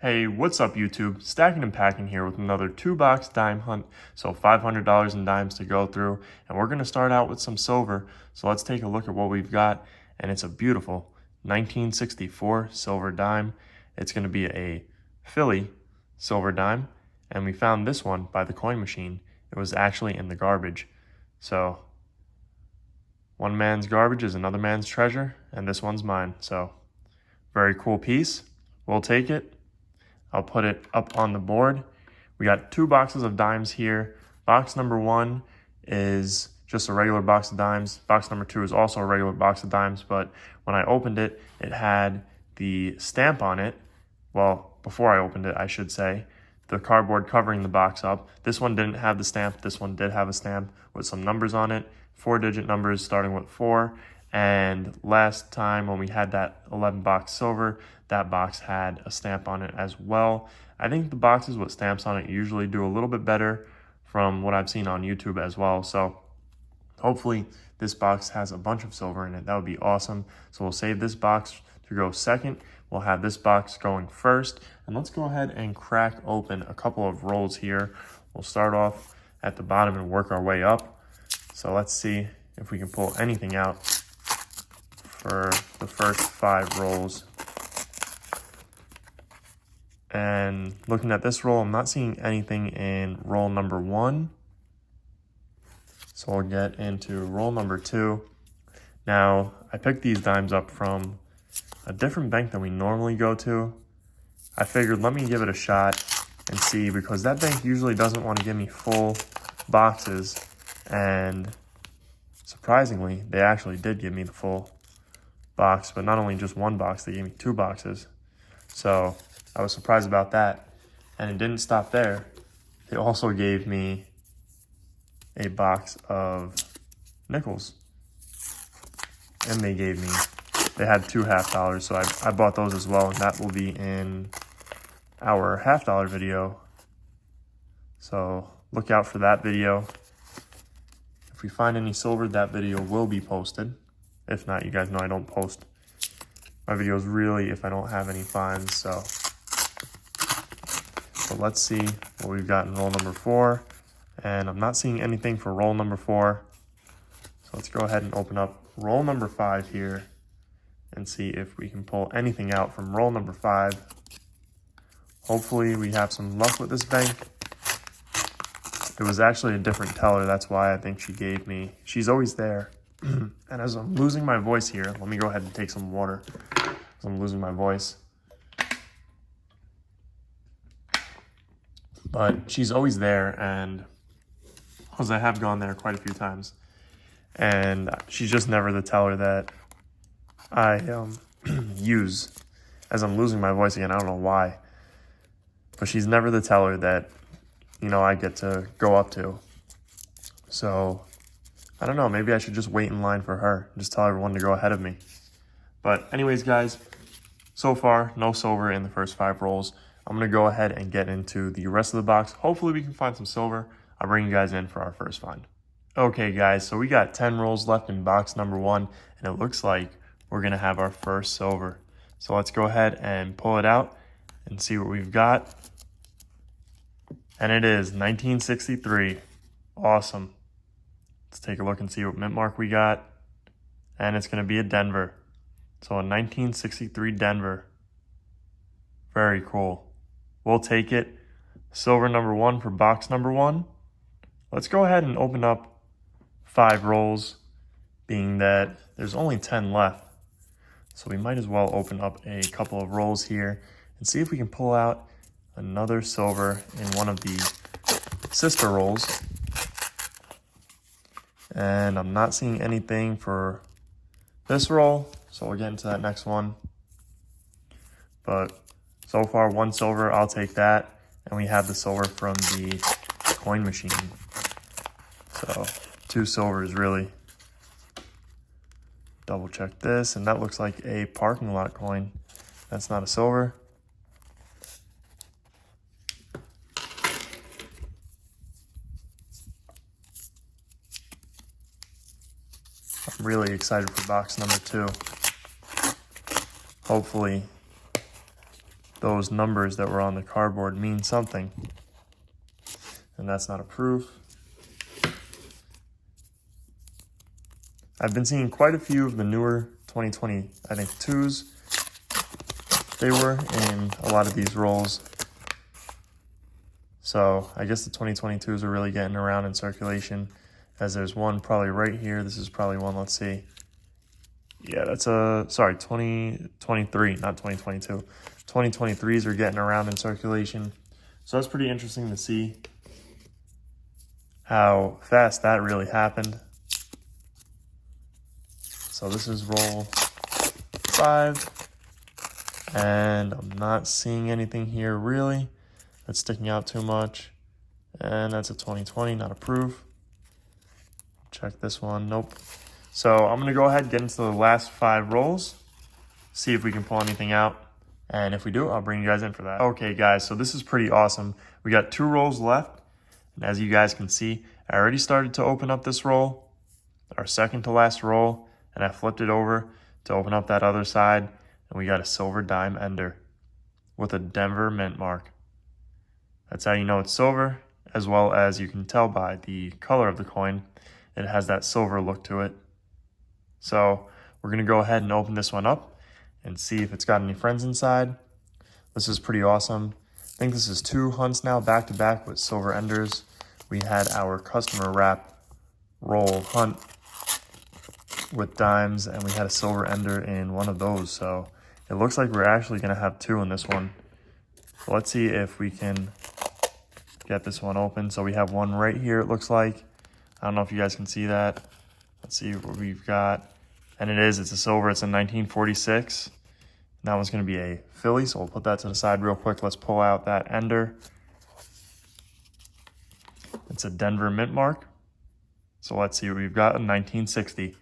Hey, what's up YouTube? Stacking and Packing here with another 2-box dime hunt. So $500 in dimes to go through. And we're going to start out with some silver. So let's take a look at what we've got. And it's a beautiful 1964 silver dime. It's going to be a Philly silver dime. And we found this one by the coin machine. It was actually in the garbage. So one man's garbage is another man's treasure. And this one's mine. So very cool piece. We'll take it. I'll put it up on the board. We got 2 boxes of dimes here. Box number 1 is just a regular box of dimes. Box number 2 is also a regular box of dimes, but when I opened it, it had the stamp on it. Well, before I opened it, I should say, the cardboard covering the box up. This one didn't have the stamp. This one did have a stamp with some numbers on it, 4-digit numbers starting with 4. And last time when we had that 11 box silver, that box had a stamp on it as well. I think the boxes with stamps on it usually do a little bit better from what I've seen on YouTube as well. So hopefully this box has a bunch of silver in it. That would be awesome. So we'll save this box to go second. We'll have this box going first. And let's go ahead and crack open a couple of rolls here. We'll start off at the bottom and work our way up. So let's see if we can pull anything out for the first 5 rolls. And looking at this roll, I'm not seeing anything in roll number 1. So we'll get into roll number 2. Now, I picked these dimes up from a different bank than we normally go to. I figured let me give it a shot and see, because that bank usually doesn't want to give me full boxes. And surprisingly, they actually did give me the full box, but not only just 1 box, they gave me 2 boxes. So I was surprised about that. And it didn't stop there. They also gave me a box of nickels. And they had 2 $half, so I bought those as well, and that will be in our $half video. So look out for that video. If we find any silver, that video will be posted. If not, you guys know I don't post my videos really if I don't have any finds. So let's see what we've got in roll number 4. And I'm not seeing anything for roll number 4. So let's go ahead and open up roll number 5 here and see if we can pull anything out from roll number 5. Hopefully we have some luck with this bank. It was actually a different teller. That's why I think she gave me. She's always there. And as I'm losing my voice here, let me go ahead and take some water, because I'm losing my voice. But she's always there, and because I have gone there quite a few times, and she's just never the teller that I use. As I'm losing my voice again, I don't know why, but she's never the teller that, I get to go up to. So I don't know, maybe I should just wait in line for her, just tell everyone to go ahead of me. But anyways, guys, so far, no silver in the first 5 rolls. I'm going to go ahead and get into the rest of the box. Hopefully we can find some silver. I'll bring you guys in for our first find. Okay, guys, so we got 10 rolls left in box number 1, and it looks like we're going to have our first silver. So let's go ahead and pull it out and see what we've got. And it is 1963. Awesome. Let's take a look and see what mint mark we got. And it's going to be a Denver. So a 1963 Denver. Very cool. We'll take it. Silver number 1 for box number 1. Let's go ahead and open up 5 rolls, being that there's only 10 left. So we might as well open up a couple of rolls here and see if we can pull out another silver in one of the sister rolls. And I'm not seeing anything for this roll, so we'll get into that next one. But so far, 1 silver, I'll take that. And we have the silver from the coin machine. So 2 silvers, really. Double check this, and that looks like a parking lot coin. That's not a silver. I'm really excited for box number 2. Hopefully those numbers that were on the cardboard mean something. And that's not a proof. I've been seeing quite a few of the newer 2020, I think, 2s. They were in a lot of these rolls. So I guess the 2022s are really getting around in circulation, as there's one probably right here. This is probably one, let's see. Yeah, that's 2023, not 2022. 2023s are getting around in circulation. So that's pretty interesting to see how fast that really happened. So this is roll 5, and I'm not seeing anything here really that's sticking out too much. And that's a 2020, not a proof. Check this one, nope. So I'm gonna go ahead and get into the last 5 rolls, see if we can pull anything out. And if we do, I'll bring you guys in for that. Okay guys, so this is pretty awesome. We got 2 rolls left. And as you guys can see, I already started to open up this roll, our second to last roll, and I flipped it over to open up that other side, and we got a silver dime ender with a Denver mint mark. That's how you know it's silver, as well as you can tell by the color of the coin. It has that silver look to it. So we're gonna go ahead and open this one up and see if it's got any friends inside. This is pretty awesome. I think this is 2 hunts now back to back with silver enders. We had our customer wrap roll hunt with dimes, and we had a silver ender in one of those. So it looks like we're actually gonna have 2 in this one. So let's see if we can get this one open. So we have one right here, it looks like. I don't know if you guys can see that. Let's see what we've got. And it's a silver, it's a 1946. And that one's gonna be a Philly, so we'll put that to the side real quick. Let's pull out that ender. It's a Denver mint mark. So let's see what we've got, a 1960.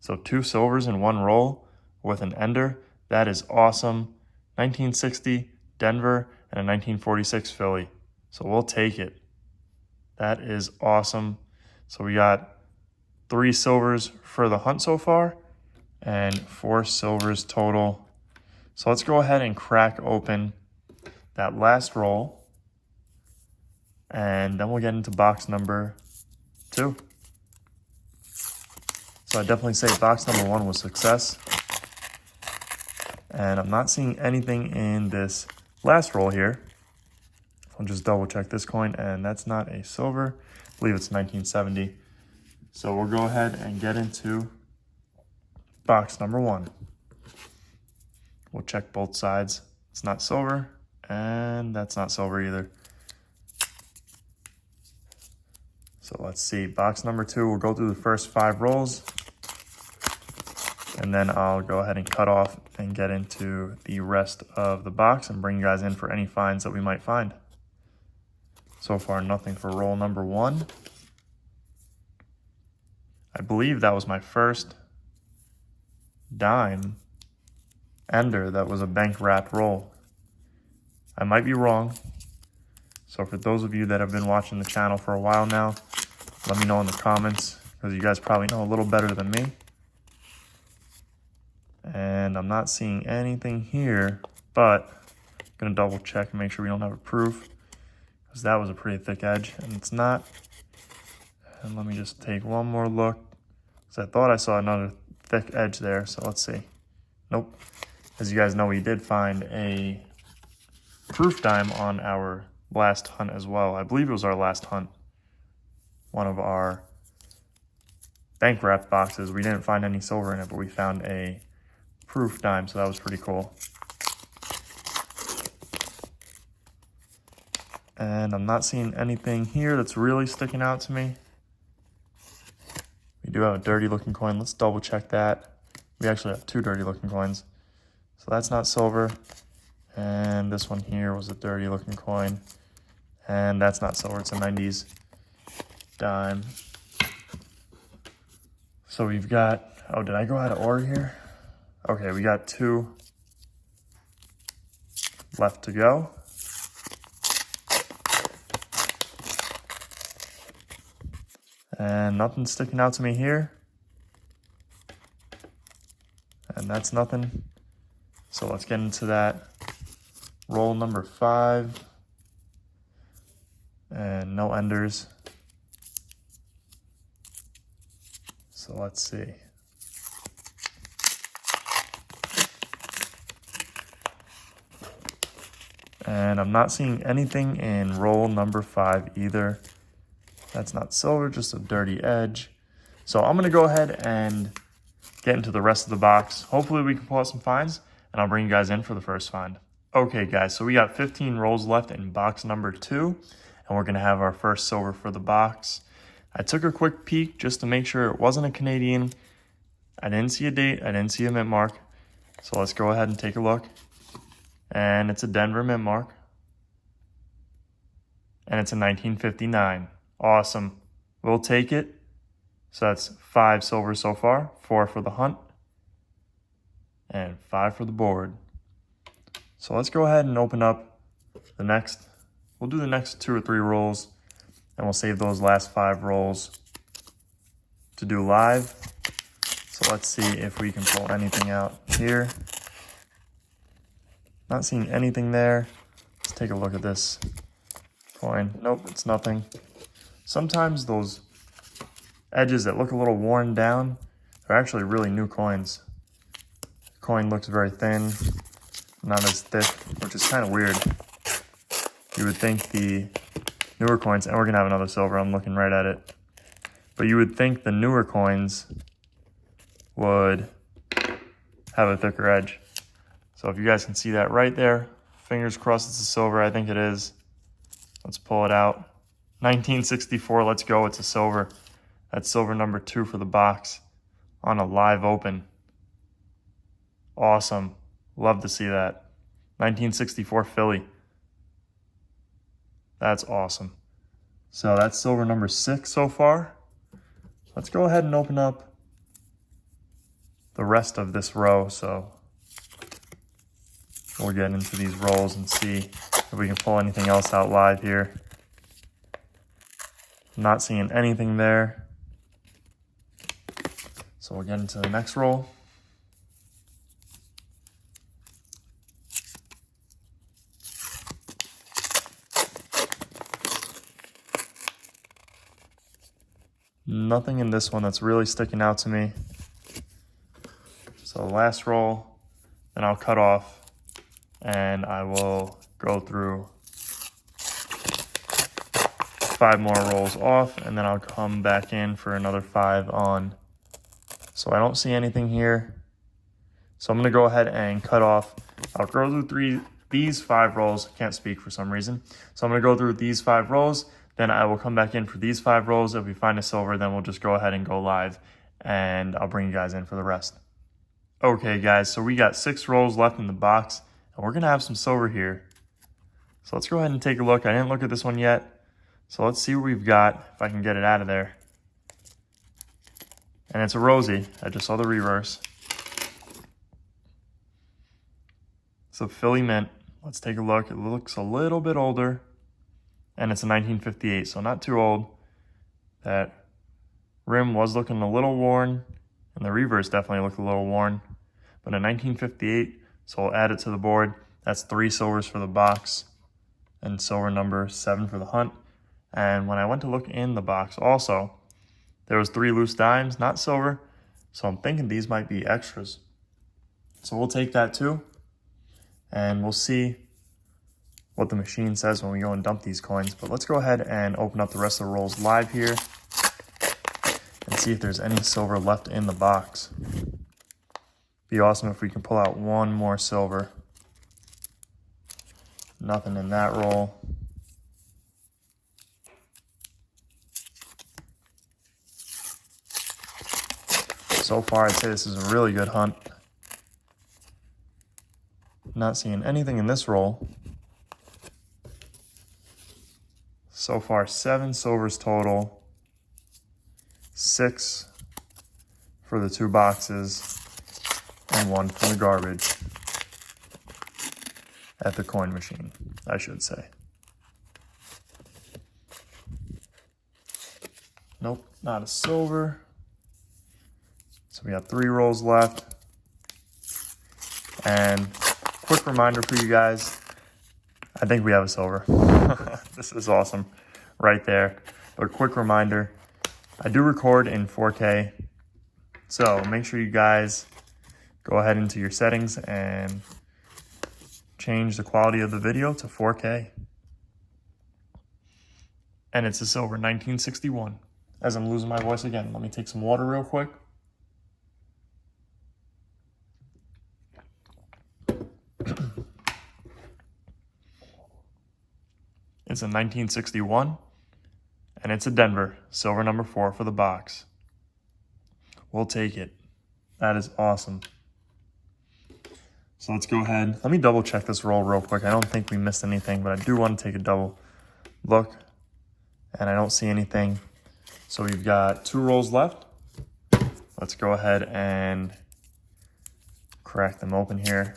So 2 silvers in 1 roll with an ender. That is awesome. 1960 Denver and a 1946 Philly. So we'll take it. That is awesome. So we got 3 silvers for the hunt so far and 4 silvers total. So let's go ahead and crack open that last roll, and then we'll get into box number 2. So I definitely say box number 1 was success. And I'm not seeing anything in this last roll here. I'll just double check this coin, and that's not a silver. I believe it's 1970. So we'll go ahead and get into box number 1. We'll check both sides. It's not silver, and that's not silver either. So let's see, box number 2, we'll go through the first 5 rolls, and then I'll go ahead and cut off and get into the rest of the box and bring you guys in for any finds that we might find. So far, nothing for roll number 1. I believe that was my first dime ender that was a bank wrapped roll. I might be wrong. So for those of you that have been watching the channel for a while now, let me know in the comments, because you guys probably know a little better than me. And I'm not seeing anything here, but I'm gonna double check and make sure we don't have a proof, because that was a pretty thick edge, and it's not. And let me just take one more look, because I thought I saw another thick edge there, so let's see. Nope. As you guys know, we did find a proof dime on our last hunt as well. I believe it was our last hunt. One of our bank wrapped boxes. We didn't find any silver in it, but we found a proof dime, so that was pretty cool. And I'm not seeing anything here that's really sticking out to me. We do have a dirty looking coin. Let's double check that. We actually have 2 dirty looking coins. So that's not silver. And this one here was a dirty looking coin. And that's not silver, it's a 90s dime. So we've got, oh, did I go out of order here? Okay, we got 2 left to go. And nothing's sticking out to me here. And that's nothing. So let's get into that roll number 5. And no enders. So let's see. And I'm not seeing anything in roll number 5 either. That's not silver, just a dirty edge. So I'm gonna go ahead and get into the rest of the box. Hopefully we can pull out some finds, and I'll bring you guys in for the first find. Okay guys, so we got 15 rolls left in box number 2, and we're gonna have our first silver for the box. I took a quick peek just to make sure it wasn't a Canadian. I didn't see a date, I didn't see a mint mark. So let's go ahead and take a look. And it's a Denver mint mark. And it's a 1959. Awesome. We'll take it. So that's 5 silver so far, 4 for the hunt, and 5 for the board. So let's go ahead and open up the next. We'll do the next 2 or 3 rolls, and we'll save those last 5 rolls to do live. So let's see if we can pull anything out here. Not seeing anything there. Let's take a look at this coin. Nope, it's nothing. Sometimes those edges that look a little worn down are actually really new coins. The coin looks very thin, not as thick, which is kind of weird. You would think the newer coins, and we're gonna have another silver, I'm looking right at it, but you would think the newer coins would have a thicker edge. So if you guys can see that right there, fingers crossed it's a silver, I think it is. Let's pull it out. 1964, let's go, it's a silver. That's silver number 2 for the box on a live open. Awesome. Love to see that. 1964 Philly. That's awesome. So that's silver number 6 so far. Let's go ahead and open up the rest of this row. So we'll get into these rolls and see if we can pull anything else out live here. Not seeing anything there. So we'll get into the next roll. Nothing in this one that's really sticking out to me. So last roll, then I'll cut off and I will go through 5 more rolls off, and then I'll come back in for another 5 on. So I don't see anything here. So I'm gonna go ahead and cut off. I'll go through these 5 rolls. Can't speak for some reason. So I'm gonna go through these 5 rolls. Then I will come back in for these 5 rolls. If we find a silver, then we'll just go ahead and go live, and I'll bring you guys in for the rest. Okay guys, so we got 6 rolls left in the box, and we're gonna have some silver here. So let's go ahead and take a look. I didn't look at this one yet. So let's see what we've got, if I can get it out of there. And it's a Rosie. I just saw the reverse. It's a Philly mint. Let's take a look. It looks a little bit older. And it's a 1958, so not too old. That rim was looking a little worn, and the reverse definitely looked a little worn. But a 1958, so we'll add it to the board. That's 3 silvers for the box, and silver number 7 for the hunt. And when I went to look in the box also, there was 3 loose dimes, not silver. So I'm thinking these might be extras. So we'll take that too. And we'll see what the machine says when we go and dump these coins. But let's go ahead and open up the rest of the rolls live here and see if there's any silver left in the box. Be awesome if we can pull out 1 more silver. Nothing in that roll. So far, I'd say this is a really good hunt. Not seeing anything in this roll. So far, 7 silvers total. 6 for the 2 boxes, and 1 for the garbage at the coin machine, I should say. Nope, not a silver. So we have 3 rolls left. And quick reminder for you guys, I think we have a silver. This is awesome right there. But a quick reminder, I do record in 4K. So make sure you guys go ahead into your settings and change the quality of the video to 4K. And it's a silver 1961. As I'm losing my voice again, let me take some water real quick. It's a 1961, and it's a Denver, silver number 4 for the box. We'll take it. That is awesome. So let's go ahead. Let me double check this roll real quick. I don't think we missed anything, but I do want to take a double look, and I don't see anything. So we've got 2 rolls left. Let's go ahead and crack them open here.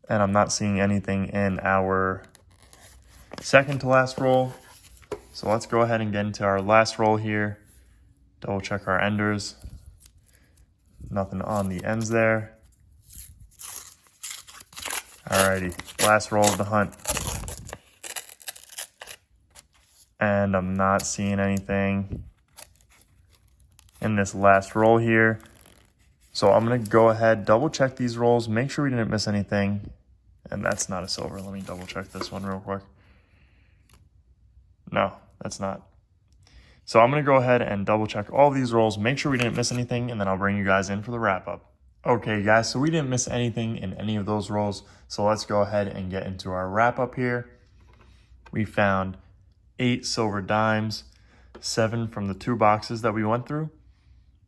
And I'm not seeing anything in our second to last roll. So let's go ahead and get into our last roll here. Double check our enders. Nothing on the ends there. Alrighty, last roll of the hunt. And I'm not seeing anything in this last roll here. So I'm gonna go ahead, double check these rolls, make sure we didn't miss anything. And that's not a silver. Let me double check this one real quick. No, that's not. So I'm gonna go ahead and double check all of these rolls, make sure we didn't miss anything, and then I'll bring you guys in for the wrap up. Okay guys, so we didn't miss anything in any of those rolls. So let's go ahead and get into our wrap up here. We found 8 silver dimes, 7 from the 2 boxes that we went through.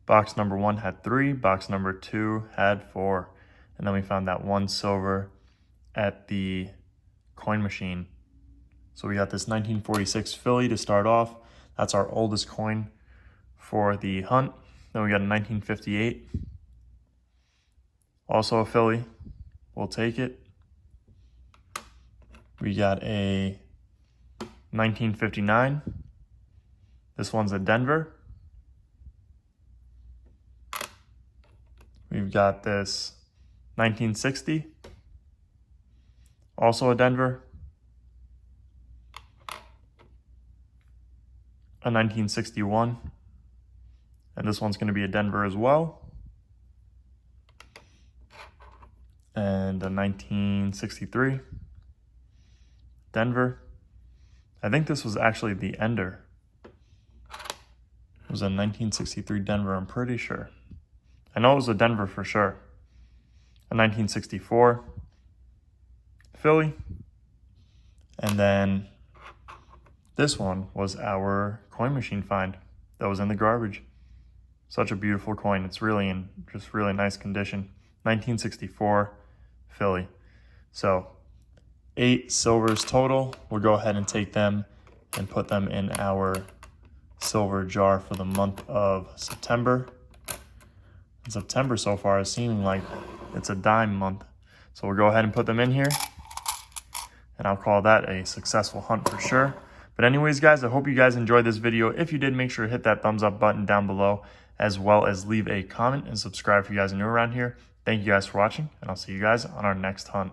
Box number 1 had 3, box number 2 had 4. And then we found that 1 silver at the coin machine. So we got this 1946 Philly to start off. That's our oldest coin for the hunt. Then we got a 1958. Also a Philly. We'll take it. We got a 1959. This one's a Denver. We've got this 1960. Also a Denver. A 1961. And this one's going to be a Denver as well. And a 1963. Denver. I think this was actually the ender. It was a 1963 Denver, I'm pretty sure. I know it was a Denver for sure. A 1964 Philly. And then this one was our coin machine find that was in the garbage. Such a beautiful coin. It's really in just really nice condition. 1964 Philly. So 8 silvers total. We'll go ahead and take them and put them in our silver jar for the month of September. And September so far is seeming like it's a dime month. So we'll go ahead and put them in here. And I'll call that a successful hunt for sure. But anyways, guys, I hope you guys enjoyed this video. If you did, make sure to hit that thumbs up button down below, as well as leave a comment and subscribe if you guys are new around here. Thank you guys for watching, and I'll see you guys on our next hunt.